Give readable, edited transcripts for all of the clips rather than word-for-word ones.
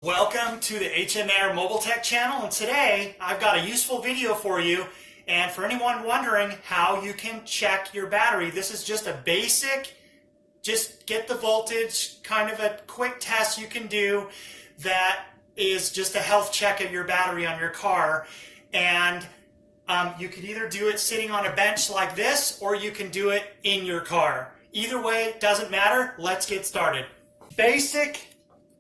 Welcome to the HMAR Mobile Tech channel, and today I've got a useful video for you. And for anyone wondering how you can check your battery, this is just a basic, just get the voltage, kind of a quick test you can do that is just a health check of your battery on your car. And you could either do it sitting on a bench like this, or you can do it in your car. Either way, doesn't matter. Let's get started. Basic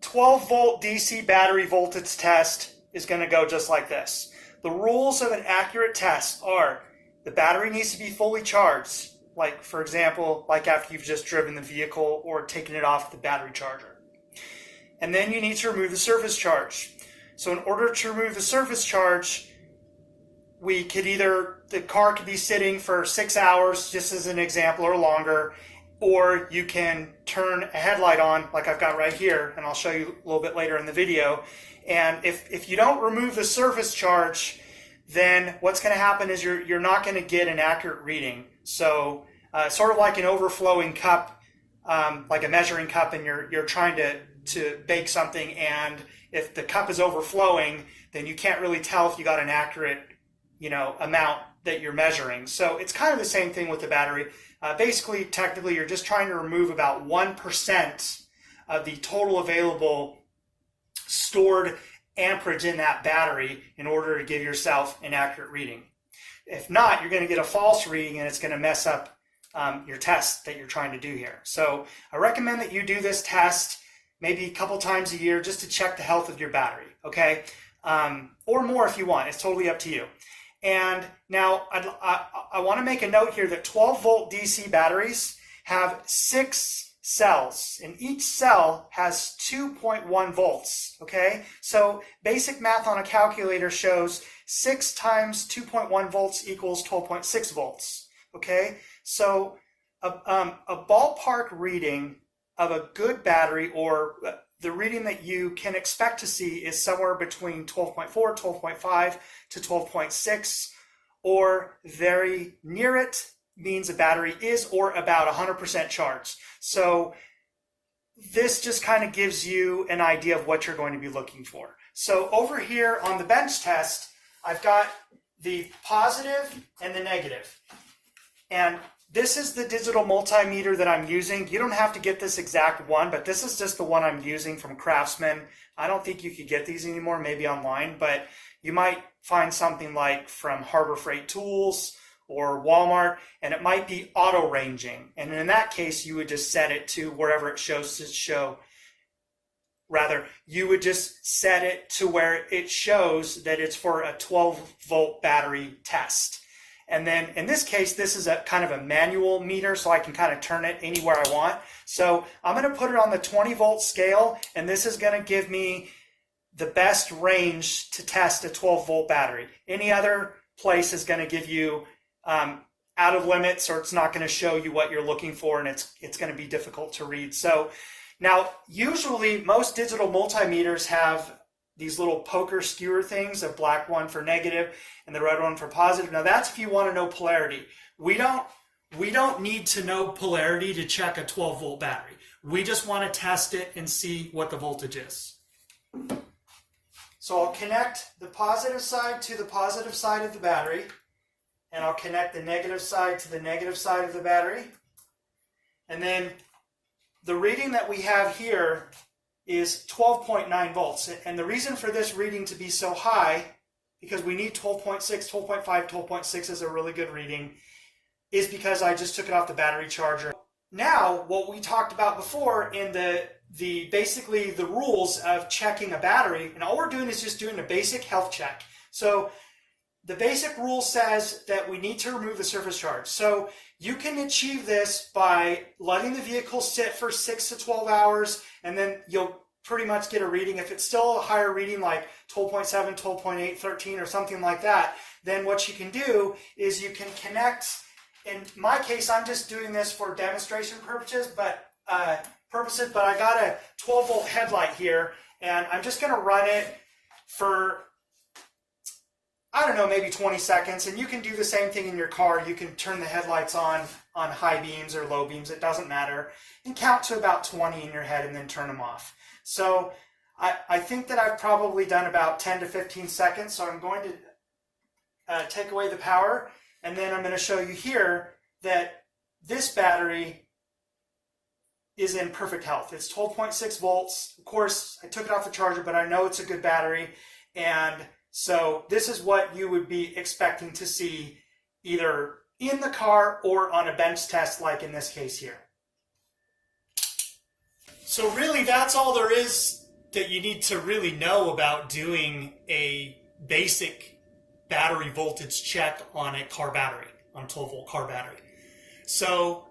12-volt DC battery voltage test is going to go just like this. The rules of an accurate test are the battery needs to be fully charged, like for example, like after you've just driven the vehicle or taken it off the battery charger. And then you need to remove the surface charge. So in order to remove the surface charge, the car could be sitting for 6 hours, just as an example, or longer, or you can turn a headlight on like I've got right here, and I'll show you a little bit later in the video. And if you don't remove the surface charge, then what's going to happen is you're not going to get an accurate reading. So sort of like an overflowing cup, like a measuring cup, and you're trying to bake something, and if the cup is overflowing, then you can't really tell if you got an accurate amount that you're measuring. So it's kind of the same thing with the battery. Basically, technically, you're just trying to remove about 1% of the total available stored amperage in that battery in order to give yourself an accurate reading. If not, you're going to get a false reading, and it's going to mess up your test that you're trying to do here. So I recommend that you do this test maybe a couple times a year just to check the health of your battery, okay? Or more if you want. It's totally up to you. And now I want to make a note here that 12-volt DC batteries have 6 cells, and each cell has 2.1 volts, okay? So basic math on a calculator shows 6 times 2.1 volts equals 12.6 volts, okay? So a ballpark reading of a good battery, or the reading that you can expect to see, is somewhere between 12.4, 12.5 to 12.6, or very near it means a battery is or about 100% charged. So this just kind of gives you an idea of what you're going to be looking for. So over here on the bench test, I've got the positive and the negative. And this is the digital multimeter that I'm using. You don't have to get this exact one, but this is just the one I'm using from Craftsman. I don't think you could get these anymore, maybe online, but you might find something like from Harbor Freight Tools or Walmart, and it might be auto ranging. And in that case, you would just set it to wherever it shows to show. Rather, you would just set it to where it shows that it's for a 12-volt battery test. And then in this case, this is a kind of a manual meter, so I can kind of turn it anywhere I want. So I'm going to put it on the 20-volt scale, and this is going to give me the best range to test a 12-volt battery. Any other place is going to give you out of limits, or it's not going to show you what you're looking for, and it's going to be difficult to read. So now, usually most digital multimeters have these little poker skewer things, a black one for negative and the red one for positive. Now that's if you want to know polarity. We don't need to know polarity to check a 12-volt battery. We just want to test it and see what the voltage is. So I'll connect the positive side to the positive side of the battery, and I'll connect the negative side to the negative side of the battery. And then the reading that we have here is 12.9 volts. And the reason for this reading to be so high, because we need 12.6, 12.5, 12.6 is a really good reading, is because I just took it off the battery charger. Now, what we talked about before in basically the rules of checking a battery, and all we're doing is just doing a basic health check. So the basic rule says that we need to remove the surface charge. So you can achieve this by letting the vehicle sit for 6 to 12 hours, and then you'll pretty much get a reading. If it's still a higher reading, like 12.7, 12.8, 13, or something like that, then what you can do is you can connect. In my case, I'm just doing this for demonstration purposes, but I got a 12-volt headlight here, and I'm just going to run it for, I don't know, maybe 20 seconds. And you can do the same thing in your car. You can turn the headlights on high beams or low beams, it doesn't matter, and count to about 20 in your head and then turn them off. So I think that I've probably done about 10 to 15 seconds, so I'm going to take away the power, and then I'm going to show you here that this battery is in perfect health. It's 12.6 volts. Of course, I took it off the charger, but I know it's a good battery, and so this is what you would be expecting to see either in the car or on a bench test like in this case here. So really that's all there is that you need to really know about doing a basic battery voltage check on a car battery, on a 12-volt car battery. So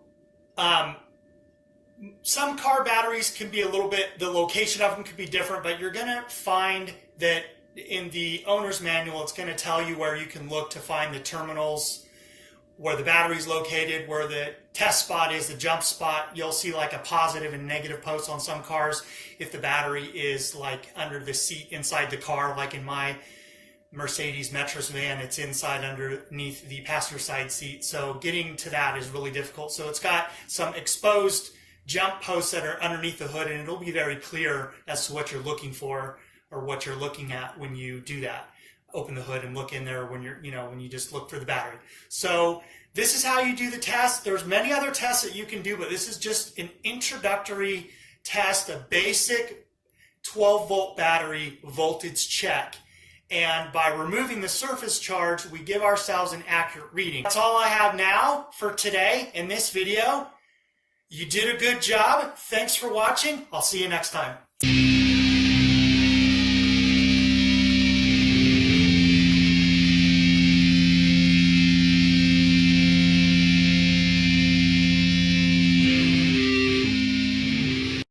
some car batteries can be a little bit, the location of them could be different, but you're going to find that in the owner's manual, it's going to tell you where you can look to find the terminals, where the battery is located, where the test spot is, the jump spot. You'll see like a positive and negative post on some cars if the battery is like under the seat inside the car, like in my Mercedes Metros van, it's inside underneath the passenger side seat. So getting to that is really difficult. So it's got some exposed jump posts that are underneath the hood, and it'll be very clear as to what you're looking for or what you're looking at when you do that. Open the hood and look in there when you're, when you just look for the battery. So this is how you do the test. There's many other tests that you can do, but this is just an introductory test, a basic 12-volt battery voltage check. And by removing the surface charge, we give ourselves an accurate reading. That's all I have now for today in this video. You did a good job. Thanks for watching. I'll see you next time.